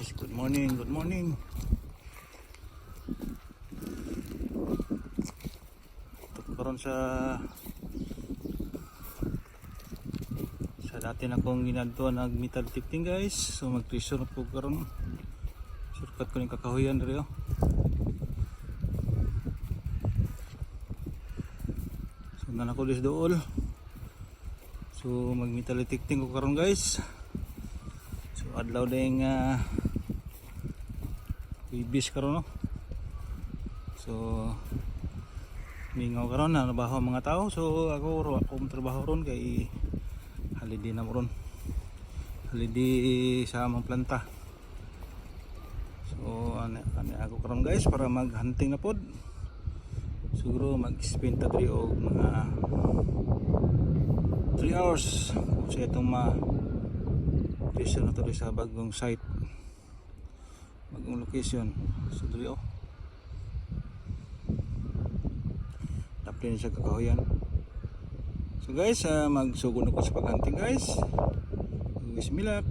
guys, good morning, good morning. Ito karon sa dati na kong ginadto nag metal detecting guys. So mag-treasure na po karon. Shortcut ko ning kakahuyan diri oh. So na ko dis dool. So mag metal detecting ko karon guys. So adlaw ding ibis karon no. So mingaw karon na trabaho mga tao. So ako trabaho ron kay holiday na mo ron. Holiday sa among planta. So ano ako karon guys para mag-hunting na pod. Siguro mag-spend ta diri og mga 3 hours sa itong location na to sa bagong site, bagong location. So diri oh dapat siya kakahuyan. So guys, magsugod ako sa paghunting guys. Wish me luck.